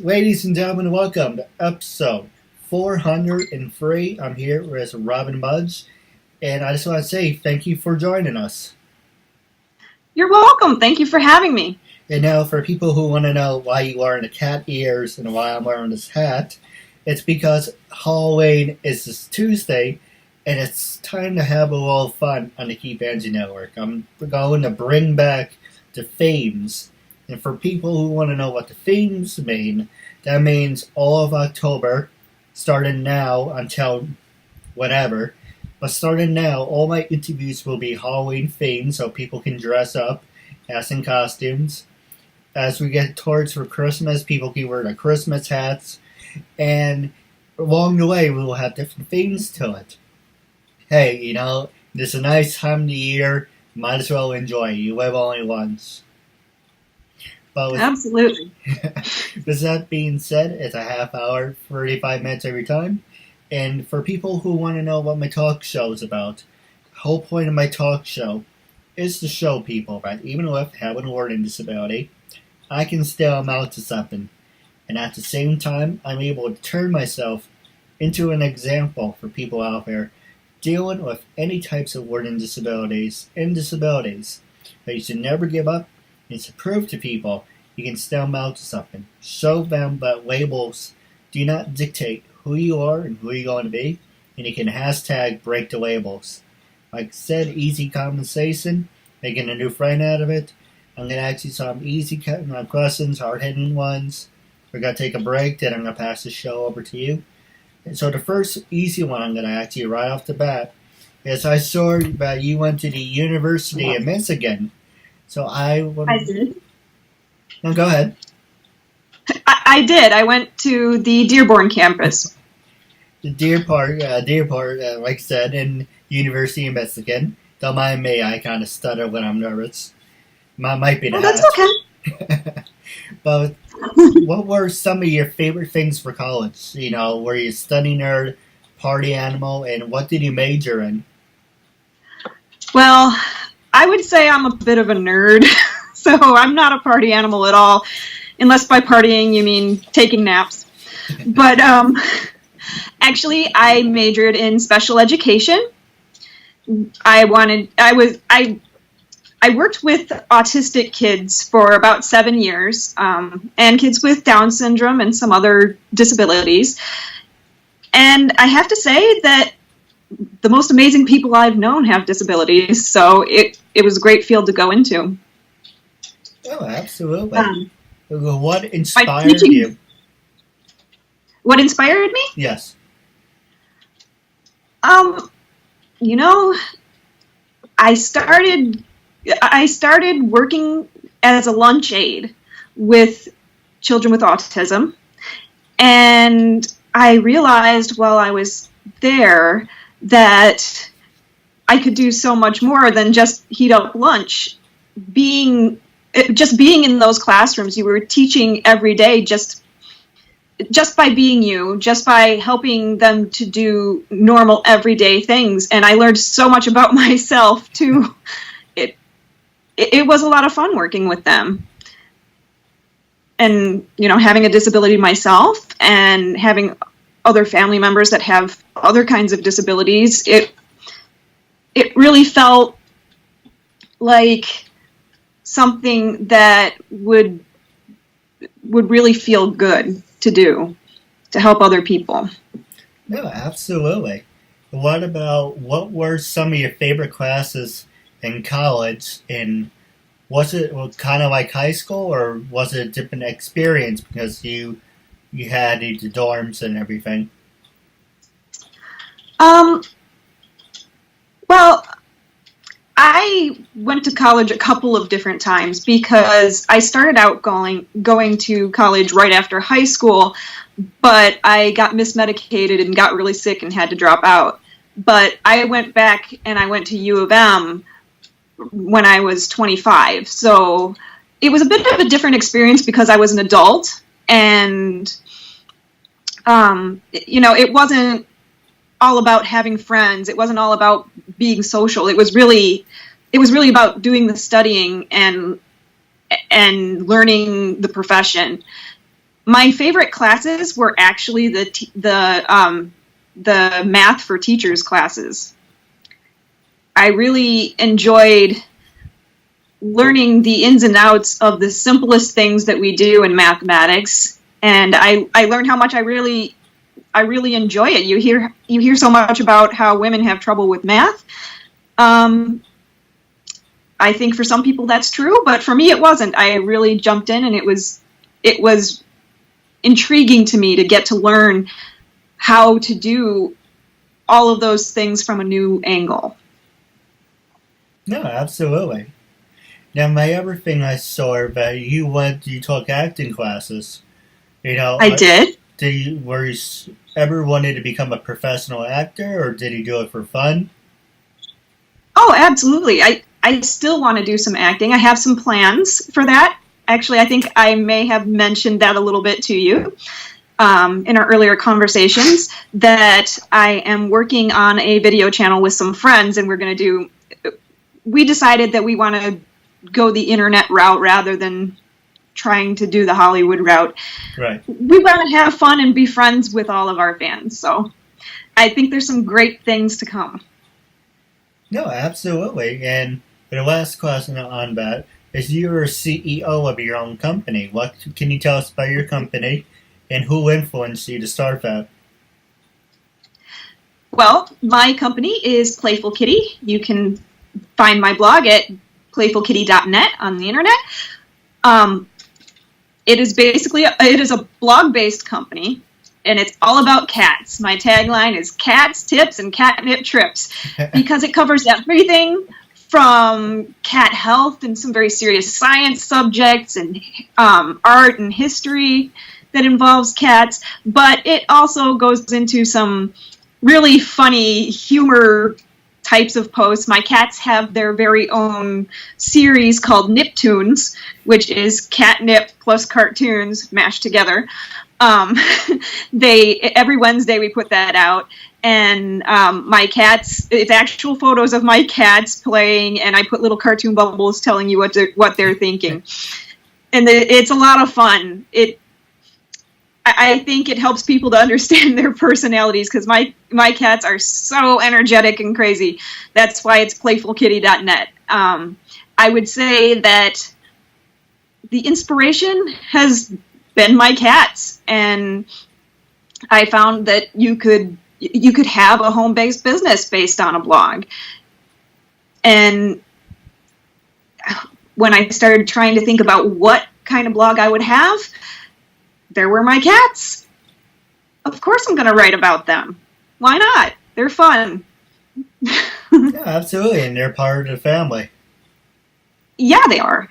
Ladies and gentlemen, welcome to episode 403. I'm here with Robin Mudge, and I just want to say thank you for joining us. You're welcome. Thank you for having me. And now, for people who want to know why you are wearing the cat ears and why I'm wearing this hat, it's because Halloween is this Tuesday, and it's time to have a little fun on the KeithAndrewNetwork. I'm going to bring back the themes. And for people who want to know what the themes mean, that means all of October, starting now until whenever. But starting now, all my interviews will be Halloween themed, so people can dress up as in costumes. As we get towards for Christmas, people can wear their Christmas hats. And along the way, we will have different themes to it. Hey, this is a nice time of the year. Might as well enjoy it. You live only once. Absolutely. With that being said, it's a half hour, 35 minutes every time. And for people who want to know what my talk show is about, the whole point of my talk show is to show people that even with having a learning disability, I can still amount to something. And at the same time, I'm able to turn myself into an example for people out there dealing with any types of learning disabilities and disabilities. But you should never give up. It's to prove to people you can still amount to something. Show them that labels do not dictate who you are and who you're going to be, and you can hashtag break the labels. Like I said, easy conversation, making a new friend out of it. I'm going to ask you some easy questions, hard-hitting ones. We're going to take a break, then I'm going to pass the show over to you. And so the first easy one I'm going to ask you right off the bat is I saw that you went to the University of Michigan. So I did. No, go ahead. I did. I went to the Dearborn campus. The Dearborn, like I said, in University of Michigan. Don't mind me, I kind of stutter when I'm nervous. Might be the That's okay. But what were some of your favorite things for college? Were you a study nerd, party animal, and what did you major in? Well, I would say I'm a bit of a nerd, so I'm not a party animal at all, unless by partying you mean taking naps. But actually, I majored in special education. I worked with autistic kids for about 7 years, and kids with Down syndrome and some other disabilities. And I have to say that the most amazing people I've known have disabilities, so it was a great field to go into. Oh, absolutely. What inspired you? What inspired me? Yes. I started working as a lunch aide with children with autism, and I realized while I was there that I could do so much more than just heat up lunch. Being in those classrooms, you were teaching every day just by being you, just by helping them to do normal everyday things. And I learned so much about myself too. It was a lot of fun working with them. And, having a disability myself and having other family members that have other kinds of disabilities, it really felt like something that would really feel good to do, to help other people. No, absolutely. What were some of your favorite classes in college, and was it kind of like high school, or was it a different experience because you had the dorms and everything? Well, I went to college a couple of different times because I started out going to college right after high school, but I got mismedicated and got really sick and had to drop out. But I went back and I went to U of M when I was 25. So it was a bit of a different experience because I was an adult, and it wasn't all about having friends. It wasn't all about being social. It was really about doing the studying and learning the profession. my favorite classes were actually the math for teachers classes. I really enjoyed learning the ins and outs of the simplest things that we do in mathematics, and I learned how much I really enjoy it. You hear so much about how women have trouble with math. I think for some people that's true, but for me it wasn't. I really jumped in, and it was intriguing to me to get to learn how to do all of those things from a new angle. No, absolutely. Now, my other thing I saw that you took acting classes. I did. Were you ever wanted to become a professional actor, or did you do it for fun? Oh, absolutely. I still want to do some acting. I have some plans for that. Actually, I think I may have mentioned that a little bit to you in our earlier conversations, that I am working on a video channel with some friends, and we decided that we want to go the internet route rather than trying to do the Hollywood route. Right. We want to have fun and be friends with all of our fans. So I think there's some great things to come. No, absolutely. And the last question on that is, you're a CEO of your own company. What can you tell us about your company, and who influenced you to start that? Well, my company is Playful Kitty. You can find my blog at playfulkitty.net on the internet. It is a blog-based company, and it's all about cats. My tagline is cats, tips, and catnip trips, because it covers everything from cat health and some very serious science subjects, and art and history that involves cats, but it also goes into some really funny humor types of posts. My cats have their very own series called Niptoons, which is catnip plus cartoons mashed together. Every Wednesday we put that out, and my cats, it's actual photos of my cats playing, and I put little cartoon bubbles telling you what they're thinking. And it's a lot of fun. I think it helps people to understand their personalities, because my cats are so energetic and crazy. That's why it's playfulkitty.net. I would say that the inspiration has been my cats, and I found that you could have a home-based business based on a blog. And when I started trying to think about what kind of blog I would have, there were my cats. Of course I'm going to write about them. Why not? They're fun. Yeah, absolutely, and they're part of the family. Yeah, they are.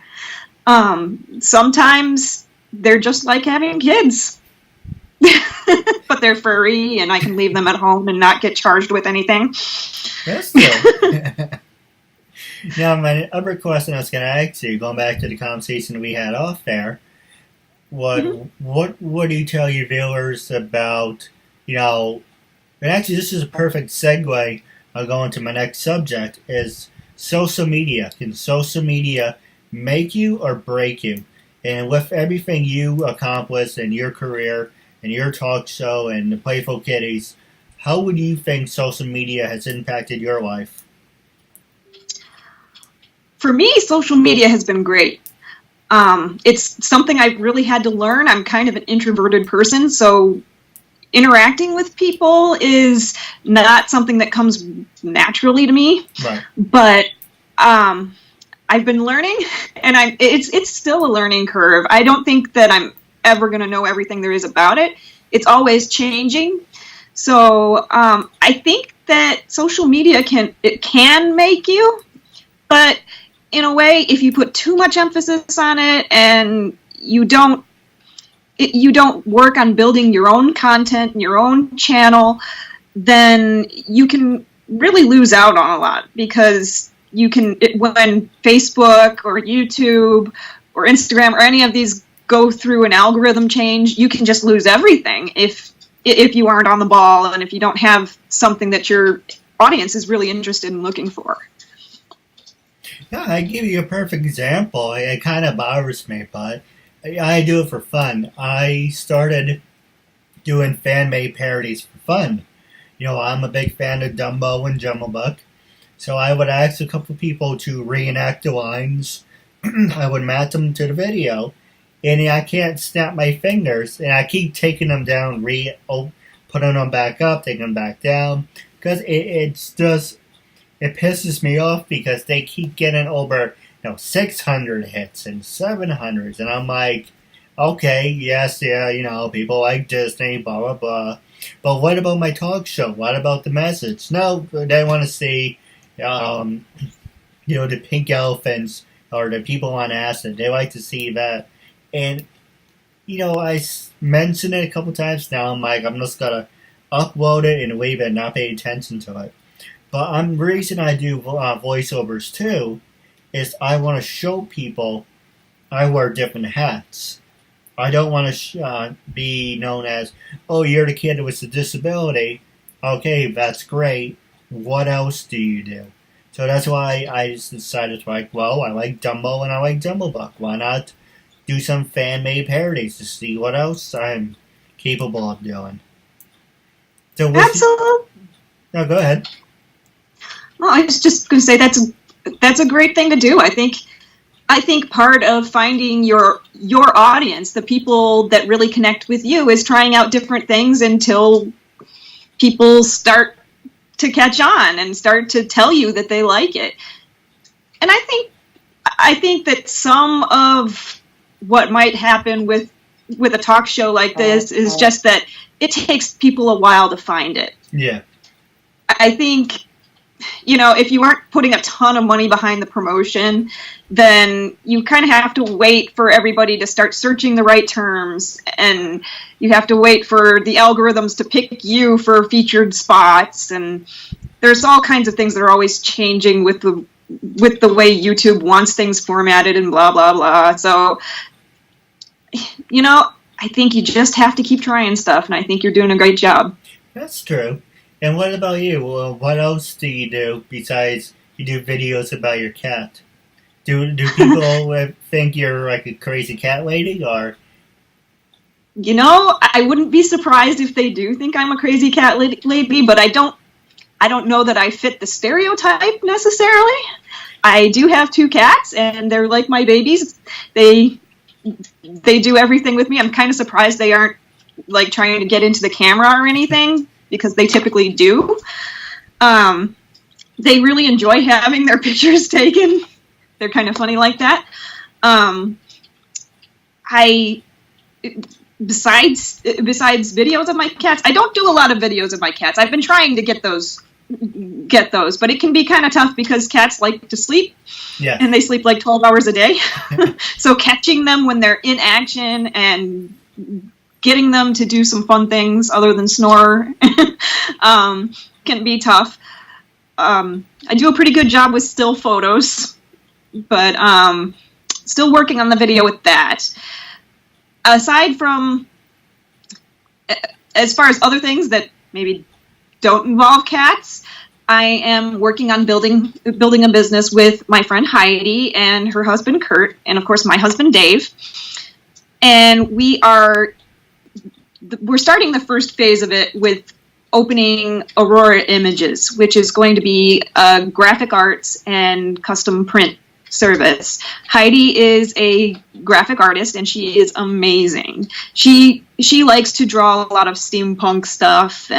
Sometimes they're just like having kids. But they're furry, and I can leave them at home and not get charged with anything. That's good. Now, my other question I was going to ask you, going back to the conversation we had off there, what do you tell your viewers about, and actually this is a perfect segue, I'll go into my next subject, is social media. Can social media make you or break you? And with everything you accomplished in your career, and your talk show, and the Playful Kitties, how would you think social media has impacted your life? For me, social media has been great. It's something I've really had to learn. I'm kind of an introverted person, so interacting with people is not something that comes naturally to me. Right. But I've been learning, and it's still a learning curve. I don't think that I'm ever going to know everything there is about it. It's always changing. So I think that social media can make you, but in a way, if you put too much emphasis on it and you don't work on building your own content and your own channel, then you can really lose out on a lot, because when Facebook or YouTube or Instagram or any of these go through an algorithm change, you can just lose everything if you aren't on the ball and if you don't have something that your audience is really interested in looking for. Yeah, I give you a perfect example. It kind of bothers me, but I do it for fun. I started doing fan-made parodies for fun. I'm a big fan of Dumbo and Jumblebook, so I would ask a couple people to reenact the lines. I would match them to the video, and I can't snap my fingers, and I keep taking them down, putting them back up, taking them back down, because it pisses me off because they keep getting over 600 hits and 700s, and I'm like, okay, yes, yeah, people like Disney, blah blah blah, but what about my talk show? What about the message? No, they want to see, the pink elephants or the people on acid. They like to see that, and I mentioned it a couple times now. I'm like, I'm just gonna upload it and leave it, and not pay attention to it. But the reason I do voiceovers too is I want to show people I wear different hats. I don't want to be known as, oh, you're the kid with a disability. Okay, that's great. What else do you do? So that's why I just decided to I like Dumbo and I like Jumblebook. Why not do some fan-made parodies to see what else I'm capable of doing? So Absolutely. No, go ahead. Well, I was just going to say that's a great thing to do. I think part of finding your audience, the people that really connect with you, is trying out different things until people start to catch on and start to tell you that they like it. And I think that some of what might happen with a talk show like this is just that it takes people a while to find it. Yeah. I think, if you aren't putting a ton of money behind the promotion, then you kind of have to wait for everybody to start searching the right terms, and you have to wait for the algorithms to pick you for featured spots, and there's all kinds of things that are always changing with the way YouTube wants things formatted and blah, blah, blah. So, I think you just have to keep trying stuff, and I think you're doing a great job. That's true. And what about you? Well, what else do you do besides you do videos about your cat? Do people think you're like a crazy cat lady, or? I wouldn't be surprised if they do think I'm a crazy cat lady, but I don't know that I fit the stereotype necessarily. I do have 2 cats, and they're like my babies. They do everything with me. I'm kind of surprised they aren't like trying to get into the camera or anything, because they typically do. They really enjoy having their pictures taken. They're kind of funny like that. Besides videos of my cats, I don't do a lot of videos of my cats. I've been trying to get those, but it can be kind of tough because cats like to sleep. Yeah. And they sleep like 12 hours a day. So catching them when they're in action and getting them to do some fun things other than snore can be tough. I do a pretty good job with still photos, but still working on the video with that. Aside from, as far as other things that maybe don't involve cats, I am working on building a business with my friend Heidi and her husband Kurt, and of course my husband Dave. And we're starting the first phase of it with opening Aurora Images, which is going to be a graphic arts and custom print service. Heidi is a graphic artist, and she is amazing. She likes to draw a lot of steampunk stuff,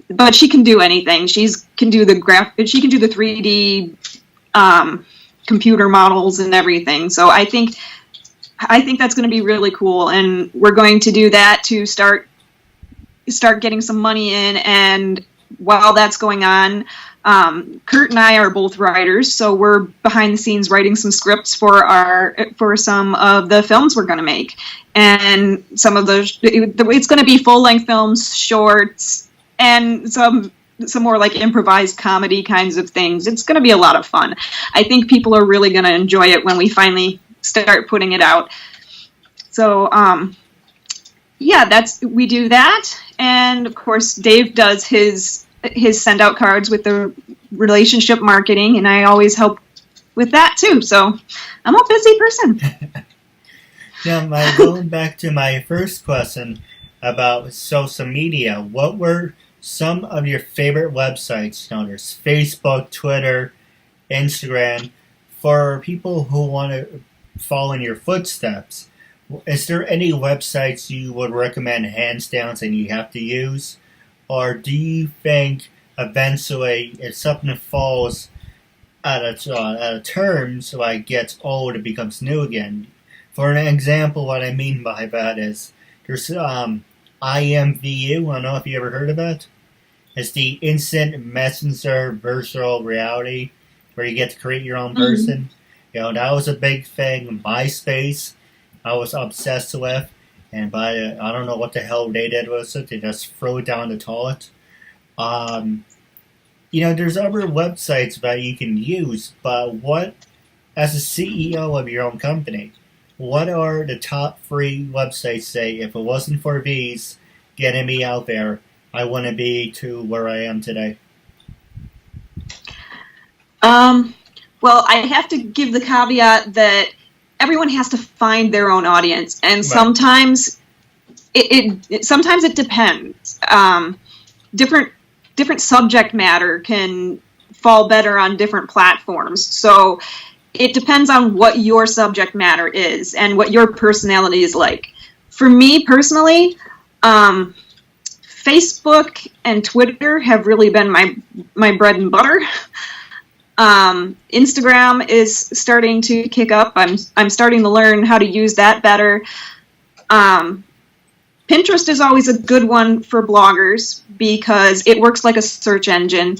but she can do anything. She can do the 3D computer models and everything. So I think that's going to be really cool, and we're going to do that to start getting some money in. And while that's going on, Kurt and I are both writers, so we're behind the scenes writing some scripts for some of the films we're going to make, and some of those it's going to be full-length films, shorts, and some more like improvised comedy kinds of things. It's going to be a lot of fun. I think people are really going to enjoy it when we finally start putting it out. So we do that, and of course Dave does his send out cards with the relationship marketing, and I always help with that too. So I'm a busy person. Now, going back to my first question about social media, what were some of your favorite websites? There's Facebook, Twitter, Instagram. For people who want to follow in your footsteps, is there any websites you would recommend hands down and you have to use? Or do you think eventually if something falls out of terms, like gets old, it becomes new again? For an example, what I mean by that is there's IMVU. I don't know if you ever heard of it. It's the instant messenger virtual reality where you get to create your own person. That was a big thing. MySpace, I was obsessed with. And I don't know what the hell they did with it. They just threw it down the toilet. There's other websites that you can use, but as a CEO of your own company, what are the top 3 websites say, if it wasn't for these getting me out there, I wouldn't be to where I am today? Well, I have to give the caveat that everyone has to find their own audience, and right. Sometimes it depends. Different subject matter can fall better on different platforms. So it depends on what your subject matter is and what your personality is like. For me personally, Facebook and Twitter have really been my bread and butter. Instagram is starting to kick up. I'm starting to learn how to use that better. Pinterest is always a good one for bloggers because it works like a search engine.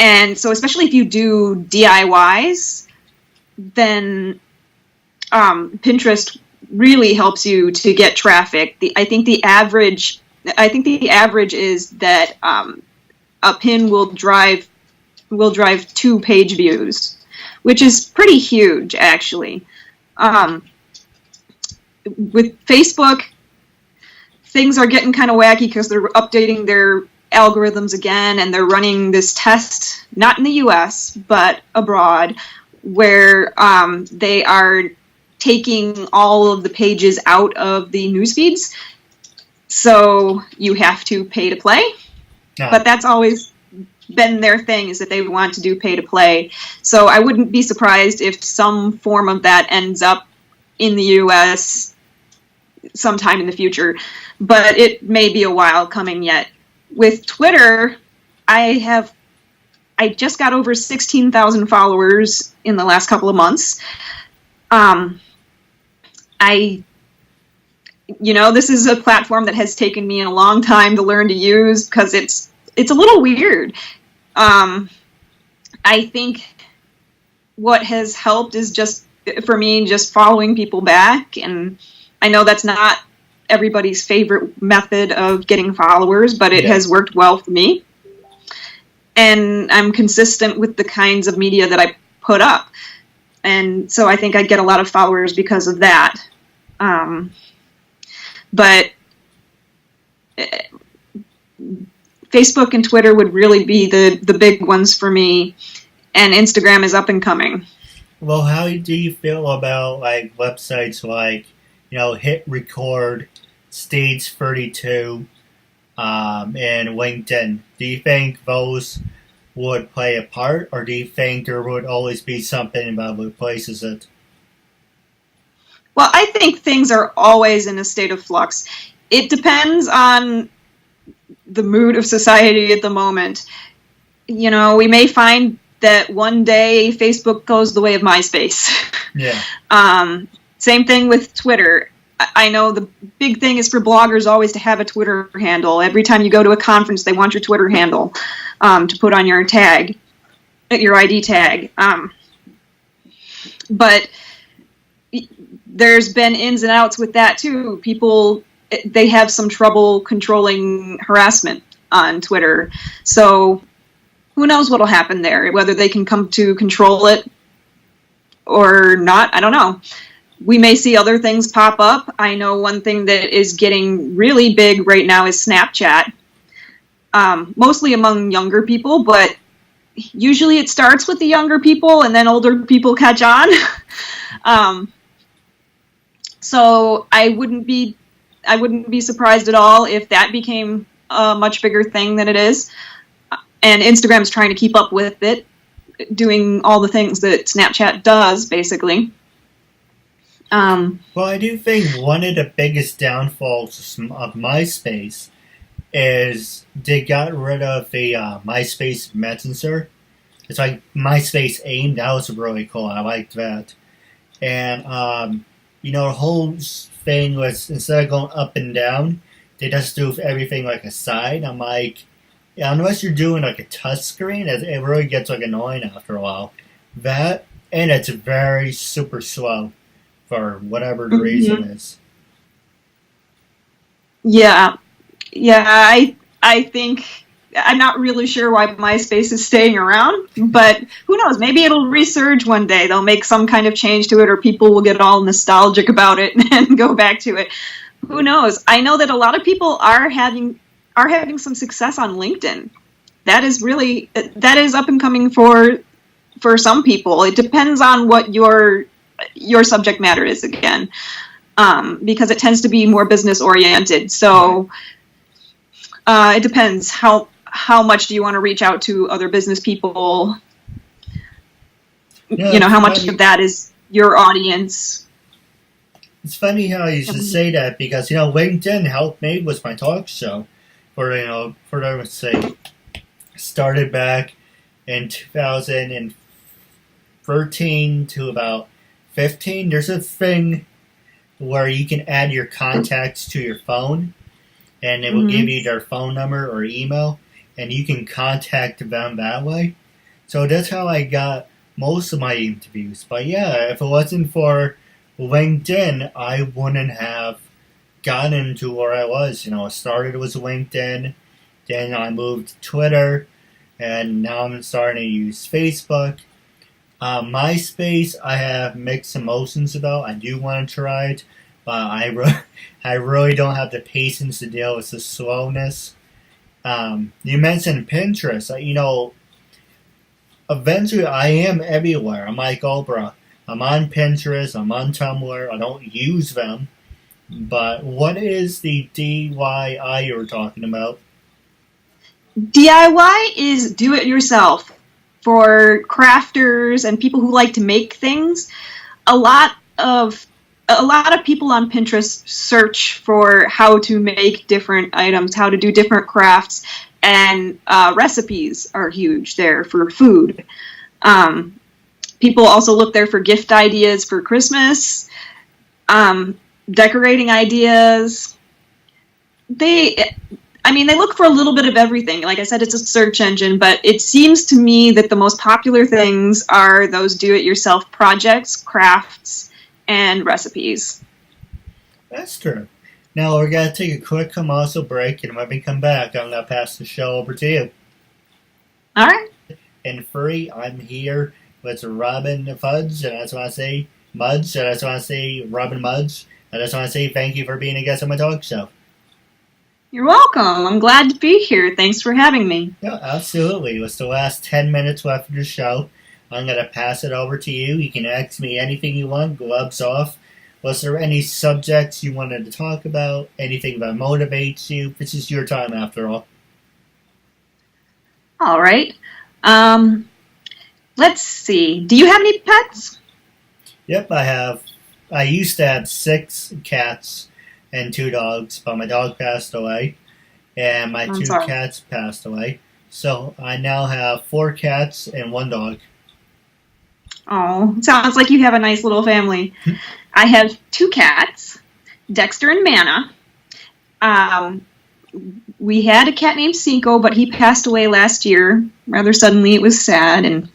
And so especially if you do DIYs, then Pinterest really helps you to get traffic. I think the average is that a pin will drive 2 page views, which is pretty huge, actually. With Facebook, things are getting kind of wacky because they're updating their algorithms again, and they're running this test, not in the US, but abroad, where they are taking all of the pages out of the news feeds. So you have to pay to play. Yeah. But that's always been their thing, is that they want to do pay to play. So I wouldn't be surprised if some form of that ends up in the US sometime in the future, but it may be a while coming yet. With Twitter, I just got over 16,000 followers in the last couple of months. This is a platform that has taken me a long time to learn to use because it's a little weird. I think what has helped is just following people back, and I know that's not everybody's favorite method of getting followers, but it has worked well for me. And I'm consistent with the kinds of media that I put up. And so I think I get a lot of followers because of that. But Facebook and Twitter would really be the big ones for me. And Instagram is up and coming. Well, how do you feel about websites like, Hit Record, Stage 32, and LinkedIn? Do you think those would play a part, or do you think there would always be something about what replaces it? Well, I think things are always in a state of flux. It depends on the mood of society at the moment. We may find that one day Facebook goes the way of MySpace. Yeah. Same thing with Twitter. I know the big thing is for bloggers always to have a Twitter handle. Every time you go to a conference, they want your Twitter handle to put on your tag, your ID tag. But there's been ins and outs with that too. People, they have some trouble controlling harassment on Twitter. So who knows what'll happen there, whether they can come to control it or not, I don't know. We may see other things pop up. I know one thing that is getting really big right now is Snapchat, mostly among younger people, but usually it starts with the younger people and then older people catch on. So I wouldn't be surprised at all if that became a much bigger thing than it is. And Instagram's trying to keep up with it, doing all the things that Snapchat does, basically. Well, I do think one of the biggest downfalls of MySpace is they got rid of the MySpace Messenger. It's like MySpace AIM. That was really cool. I liked that. And, the whole thing was, instead of going up and down, they just do everything like a side. I'm like, yeah, unless you're doing like a touch screen, it really gets like annoying after a while. That, and it's very super slow for whatever the reason is. Yeah. I think, I'm not really sure why MySpace is staying around, but who knows? Maybe it'll resurge one day. They'll make some kind of change to it, or people will get all nostalgic about it and go back to it. Who knows? I know that a lot of people are having some success on LinkedIn. That is up and coming for some people. It depends on what your subject matter is, again, because it tends to be more business oriented. So it depends how much do you want to reach out to other business people? How much of that is your audience? It's funny how you should say that, because LinkedIn helped me with my talk show. Let's say, started back in 2013 to about 15. There's a thing where you can add your contacts to your phone, and it will give you their phone number or email, and you can contact them that way. So that's how I got most of my interviews. But yeah, if it wasn't for LinkedIn, I wouldn't have gotten to where I was. I started with LinkedIn, then I moved to Twitter, and now I'm starting to use Facebook. MySpace, I have mixed emotions about. I do want to try it, but I really don't have the patience to deal with the slowness. You mentioned Pinterest. Eventually I am everywhere. I'm like Oprah. I'm on Pinterest. I'm on Tumblr. I don't use them. But what is the DIY you were talking about? DIY is do-it-yourself. For crafters and people who like to make things, a lot of people on Pinterest search for how to make different items, how to do different crafts, and recipes are huge there for food. People also look there for gift ideas for Christmas, decorating ideas. They look for a little bit of everything. Like I said, it's a search engine, but it seems to me that the most popular things are those do-it-yourself projects, crafts, and recipes. That's true. Now we're going to take a quick commercial break, and when we come back, I'm going to pass the show over to you. All right. And free, I'm here with Robin Mudge, and I just want to say Mudge, and I just want to say Robin Mudge, and I just want to say thank you for being a guest on my talk show. You're welcome. I'm glad to be here. Thanks for having me. Yeah, absolutely. It's the last 10 minutes left of the show. I'm going to pass it over to you. You can ask me anything you want, gloves off. Was there any subjects you wanted to talk about? Anything that motivates you? This is your time, after all. All right. Let's see. Do you have any pets? Yep, I have. I used to have 6 cats and 2 dogs, but my dog passed away, and my 2 cats passed away. So I now have 4 cats and 1 dog. Oh, sounds like you have a nice little family. I have 2 cats, Dexter and Manna. We had a cat named Cinco, but he passed away last year. Rather suddenly, it was sad, and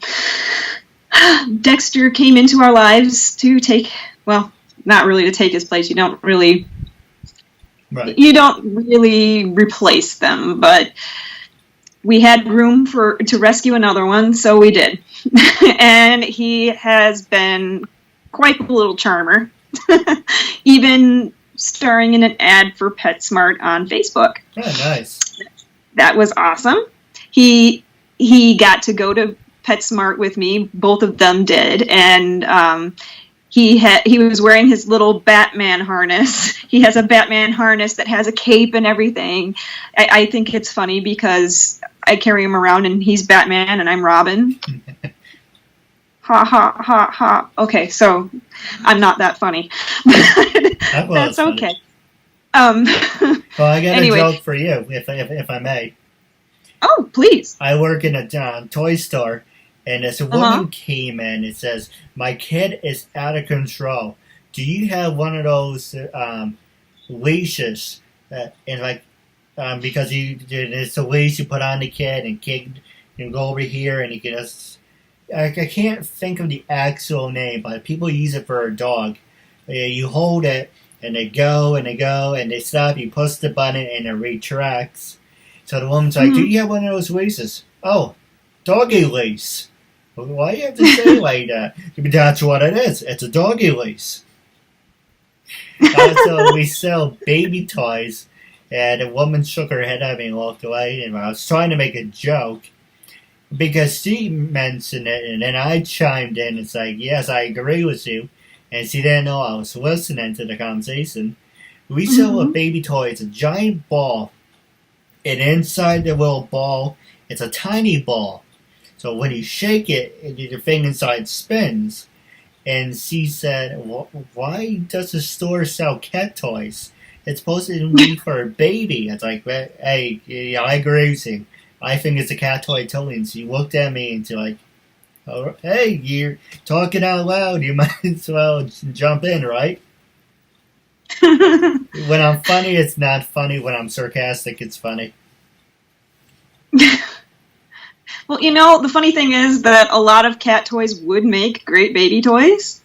Dexter came into our lives to take, well, not really to take his place. You don't really replace them, but we had room to rescue another one, so we did. And he has been quite the little charmer, even starring in an ad for PetSmart on Facebook. Oh, nice. That was awesome. He got to go to PetSmart with me. Both of them did, and he was wearing his little Batman harness. He has a Batman harness that has a cape and everything. I think it's funny because I carry him around and he's Batman and I'm Robin. Ha ha ha ha. Okay, so I'm not that funny. That's okay. Well, I got a joke for you, if I may. Oh, please. I work in a toy store, and this woman came in and says, "My kid is out of control. Do you have one of those leashes?" Because it's a leash you put on the kid, and kid can go over here, and he can just. I can't think of the actual name, but people use it for a dog. You hold it, and they go, and they stop. You push the button, and it retracts. So the woman's like, "Do you have one of those leashes?" "Oh, doggy leash." "Why do you have to say like that?" "That's what it is. It's a doggy leash." So we sell baby toys, and the woman shook her head at me and walked away. And I was trying to make a joke because she mentioned it, and then I chimed in. It's like, "Yes, I agree with you." And she didn't know I was listening to the conversation. We sell a baby toy. It's a giant ball. And inside the little ball, it's a tiny ball. So when you shake it, the thing inside spins. And she said, "Why does the store sell cat toys? It's supposed to be for a baby." It's like, "Hey, yeah, I agree with you. I think it's a cat toy too." And she looked at me and she's like, "Oh, hey, you're talking out loud. You might as well jump in, right?" When I'm funny, it's not funny. When I'm sarcastic, it's funny. Well, the funny thing is that a lot of cat toys would make great baby toys.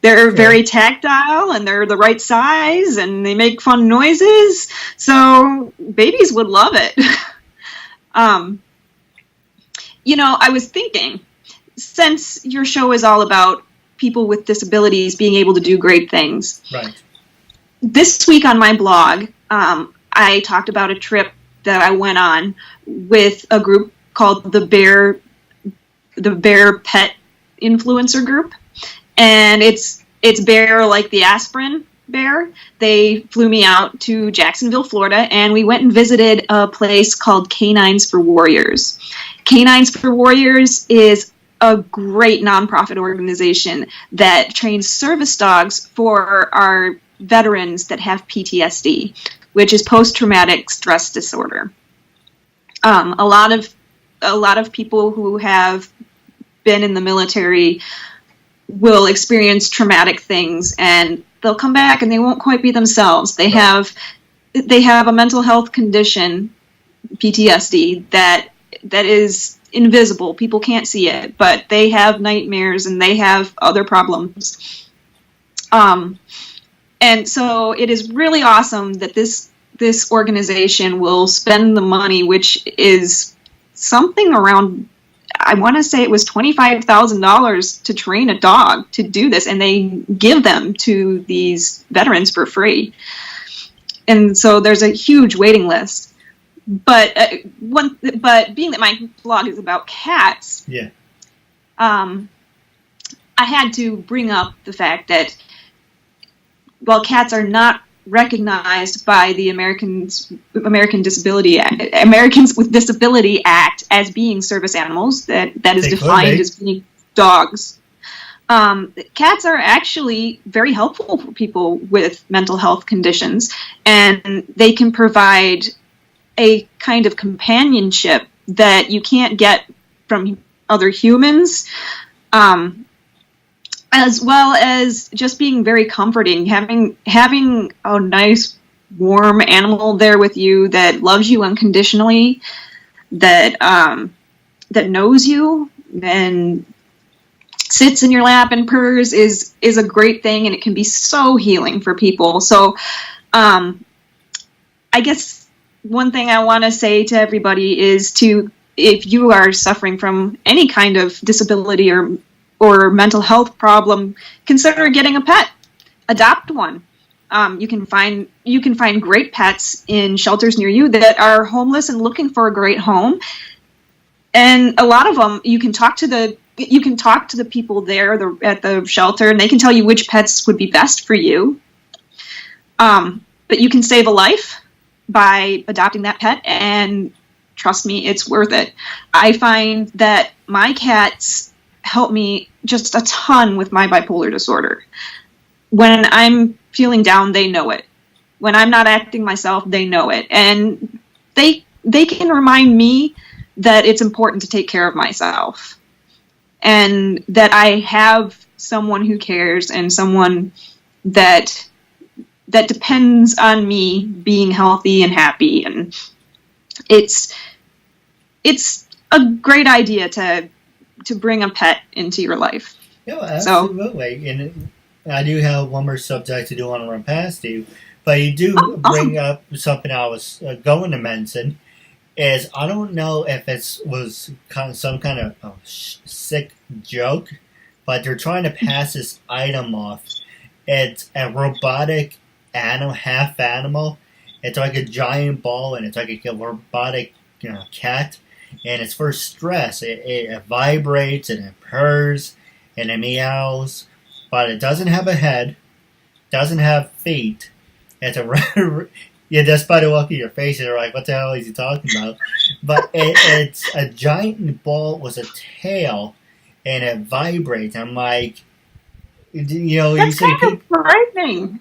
They're very tactile, and they're the right size, and they make fun noises. So babies would love it. I was thinking, since your show is all about people with disabilities being able to do great things. Right. This week on my blog, I talked about a trip that I went on with a group called the Bear Pet Influencer Group, and it's Bear like the aspirin bear. They flew me out to Jacksonville, Florida, and we went and visited a place called Canines for Warriors. Canines for Warriors is a great nonprofit organization that trains service dogs for our veterans that have PTSD, which is post-traumatic stress disorder. A lot of people who have been in the military will experience traumatic things, and they'll come back and they won't quite be themselves. They have a mental health condition, PTSD, that is invisible. People can't see it, but they have nightmares and they have other problems. And so it is really awesome that this organization will spend the money, which is something around, I want to say it was $25,000 to train a dog to do this, and they give them to these veterans for free. And so there's a huge waiting list. But being that my blog is about cats, I had to bring up the fact that while cats are not recognized by the Americans with Disability Act as being service animals, that is defined as being dogs. Cats are actually very helpful for people with mental health conditions, and they can provide a kind of companionship that you can't get from other humans, as well as just being very comforting, having a nice, warm animal there with you that loves you unconditionally, that knows you and sits in your lap and purrs is a great thing, and it can be so healing for people. So I guess one thing I want to say to everybody is if you are suffering from any kind of disability or mental health problem, consider getting a pet. Adopt one. You can find great pets in shelters near you that are homeless and looking for a great home. And a lot of them, you can talk to the you can talk to the people there at the shelter, and they can tell you which pets would be best for you. But you can save a life by adopting that pet, and trust me, it's worth it. I find that my cats help me just a ton with my bipolar disorder. When I'm feeling down, they know it. When I'm not acting myself, they know it. And they can remind me that it's important to take care of myself, and that I have someone who cares and someone that depends on me being healthy and happy. And it's a great idea to bring a pet into your life. No, absolutely. And I do have one more subject I do want to run past you, but you do bring up something I was going to mention. Is I don't know if it was some kind of sick joke, but they're trying to pass this item off. It's a robotic animal, half animal. It's like a giant ball, and it's like a robotic cat, and it's for stress. It vibrates, and it purrs, and it meows, but it doesn't have a head, doesn't have feet. It's a yeah, just by the look of your face, you're like, what the hell is he talking about? But it's a giant ball with a tail, and it vibrates. I'm like, that's you say kind of frightening.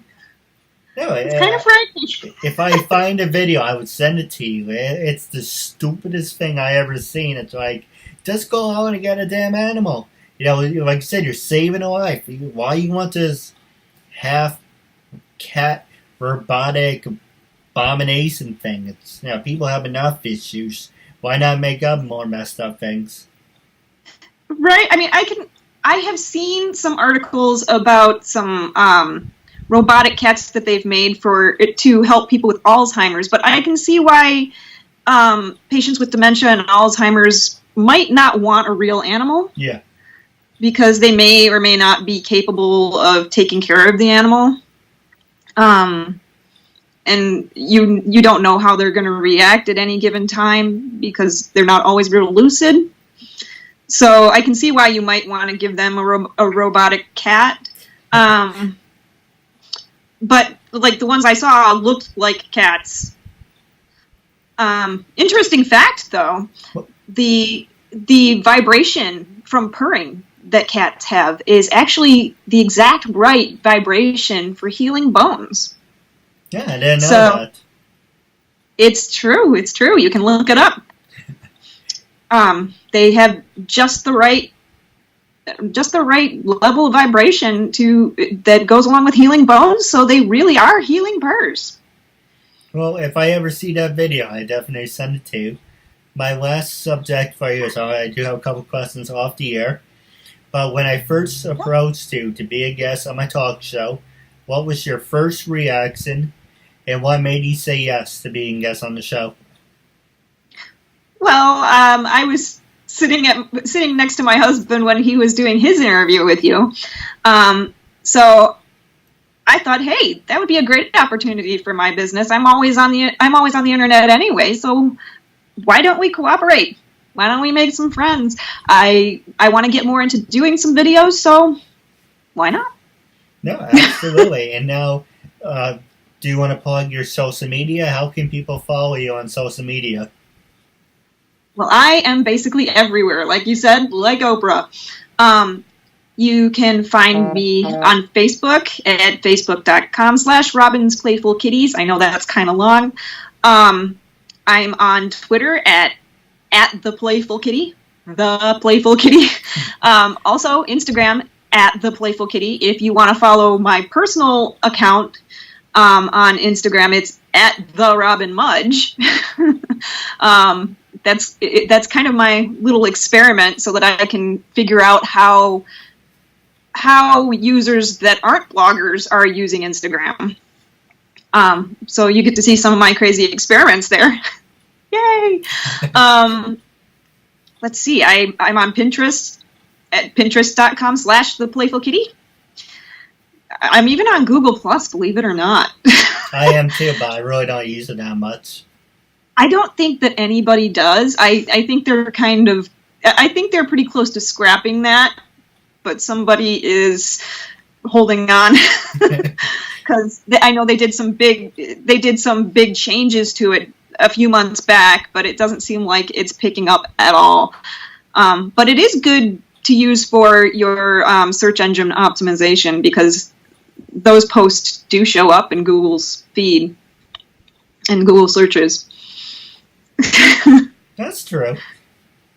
No, it's kind of frightening. If I find a video, I would send it to you. It's the stupidest thing I ever seen. It's like, just go out and get a damn animal. Like I said, you're saving a life. Why you want this half cat robotic abomination thing? It's people have enough issues. Why not make up more messed up things? Right. I mean, I have seen some articles about some robotic cats that they've made to help people with Alzheimer's, but I can see why patients with dementia and Alzheimer's might not want a real animal. Yeah. Because they may or may not be capable of taking care of the animal. And you don't know how they're going to react at any given time because they're not always real lucid. So I can see why you might want to give them a robotic cat. But like the ones I saw looked like cats. Interesting fact, though, the vibration from purring that cats have is actually the exact right vibration for healing bones. Yeah, I didn't know that. It's true. It's true. You can look it up. They have just the right level of vibration that goes along with healing bones, so they really are healing purrs. Well, if I ever see that video, I definitely send it to you. My last subject for you is I do have a couple questions off the air. But when I first approached you to be a guest on my talk show, what was your first reaction, and what made you say yes to being a guest on the show? Well, I was sitting next to my husband when he was doing his interview with you, so I thought, hey, that would be a great opportunity for my business. I'm always on the internet anyway, so why don't we cooperate? Why don't we make some friends? I want to get more into doing some videos, so why not? No, absolutely. And now, do you want to plug your social media? How can people follow you on social media? Well, I am basically everywhere, like you said, like Oprah. You can find me on Facebook at facebook.com/RobinsPlayfulKitties. I know that's kind of long. I'm on Twitter at the Playful Kitty. Also Instagram at the Playful Kitty. If you want to follow my personal account on Instagram, it's at the Robin Mudge. That's kind of my little experiment so that I can figure out how users that aren't bloggers are using Instagram. So you get to see some of my crazy experiments there. Yay! Let's see. I'm on Pinterest at pinterest.com/theplayfulkitty. I'm even on Google Plus, believe it or not. I am too, but I really don't use it that much. I don't think that anybody does. I think they're kind of I think they're pretty close to scrapping that, but somebody is holding on because I know they did some big changes to it a few months back, but it doesn't seem like it's picking up at all. But it is good to use for your search engine optimization because those posts do show up in Google's feed and Google searches. That's true.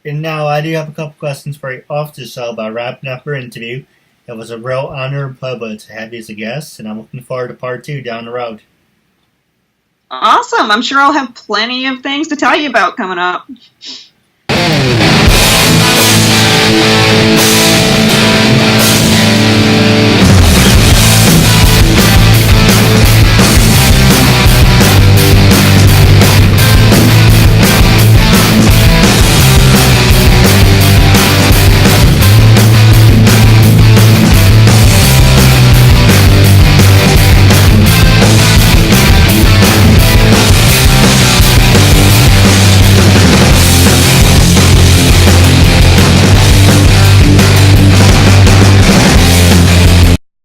And now I do have a couple questions for you off the show about wrapping up our interview. It was a real honor and privilege to have you as a guest, and I'm looking forward to part 2 down the road. Awesome. I'm sure I'll have plenty of things to tell you about coming up.